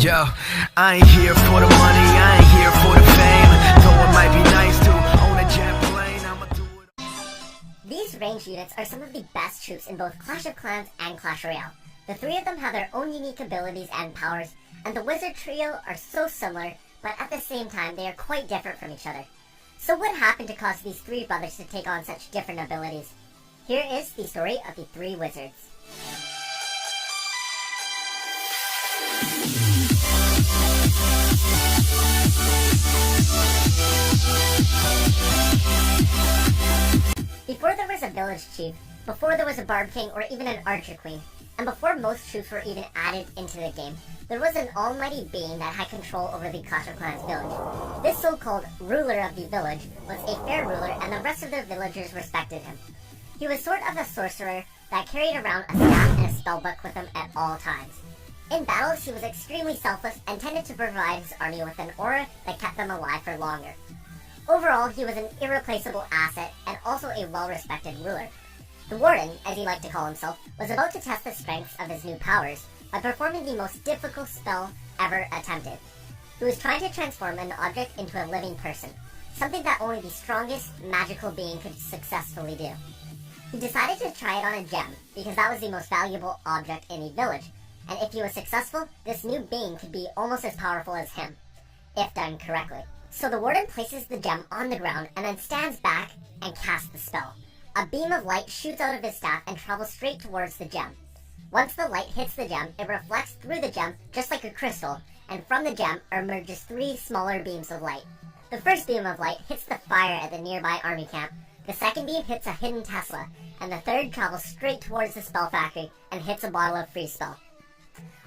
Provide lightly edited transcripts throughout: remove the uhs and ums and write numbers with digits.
Yo, I ain't here for the money, I ain't here for the fame. Though it might be nice to own a jet plane, I'ma do it. These range units are some of the best troops in both Clash of Clans and Clash Royale. The three of them have their own unique abilities and powers, and the Wizard Trio are so similar, but at the same time they are quite different from each other. So what happened to cause these three brothers to take on such different abilities? Here is the story of the three wizards. Before there was a village chief, before there was a barb king or even an archer queen, and before most troops were even added into the game, there was an almighty being that had control over the Clash of Clans village. This so-called ruler of the village was a fair ruler, and the rest of the villagers respected him. He was sort of a sorcerer that carried around a staff and a spellbook with him at all times. In battles, he was extremely selfless and tended to provide his army with an aura that kept them alive for longer. Overall, he was an irreplaceable asset and also a well-respected ruler. The Warden, as he liked to call himself, was about to test the strengths of his new powers by performing the most difficult spell ever attempted. He was trying to transform an object into a living person, something that only the strongest magical being could successfully do. He decided to try it on a gem, because that was the most valuable object in the village, and if he was successful, this new being could be almost as powerful as him, if done correctly. So the Warden places the gem on the ground and then stands back and casts the spell. A beam of light shoots out of his staff and travels straight towards the gem. Once the light hits the gem, it reflects through the gem just like a crystal, and from the gem emerges three smaller beams of light. The first beam of light hits the fire at the nearby army camp, the second beam hits a hidden Tesla, and the third travels straight towards the spell factory and hits a bottle of free spell.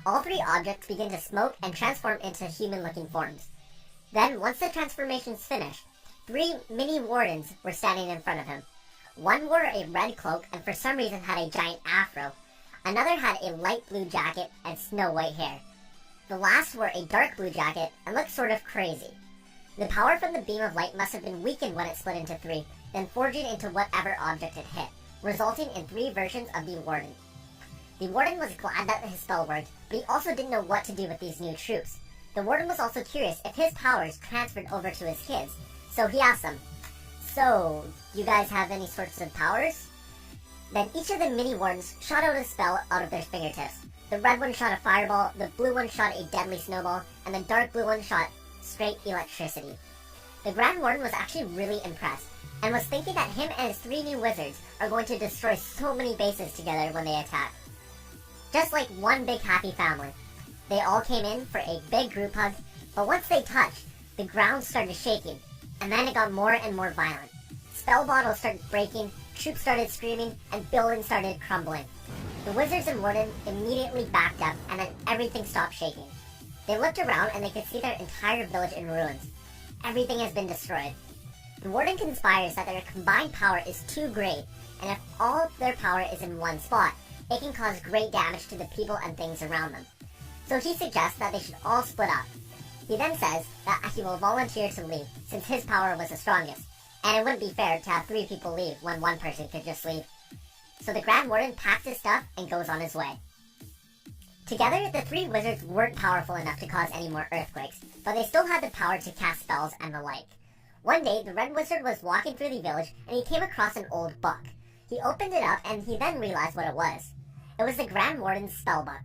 All three objects begin to smoke and transform into human-looking forms. Then, once the transformation's finished, three mini wardens were standing in front of him. One wore a red cloak and for some reason had a giant afro. Another had a light blue jacket and snow white hair. The last wore a dark blue jacket and looked sort of crazy. The power from the beam of light must have been weakened when it split into three, then forging into whatever object it hit, resulting in three versions of the Warden. The Warden was glad that his spell worked, but he also didn't know what to do with these new troops. The Warden was also curious if his powers transferred over to his kids, so he asked them, "So, you guys have any sorts of powers?" Then each of the mini wardens shot out a spell out of their fingertips. The red one shot a fireball, the blue one shot a deadly snowball, and the dark blue one shot straight electricity. The Grand Warden was actually really impressed, and was thinking that him and his three new wizards are going to destroy so many bases together when they attack. Just like one big happy family. They all came in for a big group hug, but once they touched, the ground started shaking, and then it got more and more violent. Spell bottles started breaking, troops started screaming, and buildings started crumbling. The wizards and warden immediately backed up, and then everything stopped shaking. They looked around and they could see their entire village in ruins. Everything has been destroyed. The warden conspires that their combined power is too great, and if all of their power is in one spot, it can cause great damage to the people and things around them. So he suggests that they should all split up. He then says that he will volunteer to leave, since his power was the strongest, and it wouldn't be fair to have three people leave when one person could just leave. So the Grand Warden packs his stuff and goes on his way. Together, the three wizards weren't powerful enough to cause any more earthquakes, but they still had the power to cast spells and the like. One day, the Red Wizard was walking through the village, and he came across an old book. He opened it up, and he then realized what it was. It was the Grand Warden's spellbook.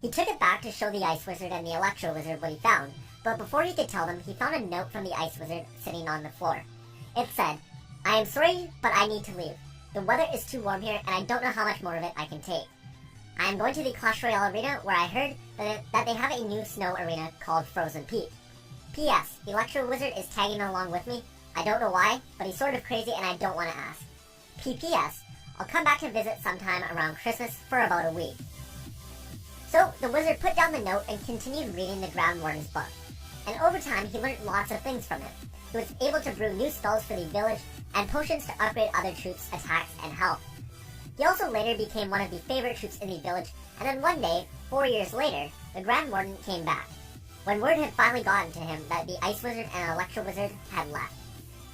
He took it back to show the Ice Wizard and the Electro Wizard what he found, but before he could tell them, he found a note from the Ice Wizard sitting on the floor. It said, "I am sorry, but I need to leave. The weather is too warm here, and I don't know how much more of it I can take. I am going to the Clash Royale arena, where I heard that they have a new snow arena called Frozen Peak. P.S. The Electro Wizard is tagging along with me. I don't know why, but he's sort of crazy and I don't want to ask. P.P.S. I'll come back to visit sometime around Christmas for about a week." So, the wizard put down the note and continued reading the Grand Warden's book. And over time, he learned lots of things from it. He was able to brew new spells for the village, and potions to upgrade other troops' attacks and health. He also later became one of the favorite troops in the village, and then one day, 4 years later, the Grand Warden came back, when word had finally gotten to him that the Ice Wizard and Electro Wizard had left.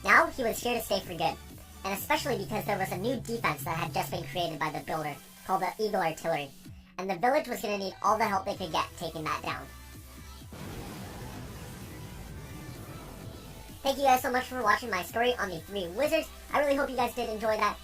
Now, he was here to stay for good, and especially because there was a new defense that had just been created by the builder, called the Eagle Artillery, and the village was going to need all the help they could get taking that down. Thank you guys so much for watching my story on the 3 wizards. I really hope you guys did enjoy that.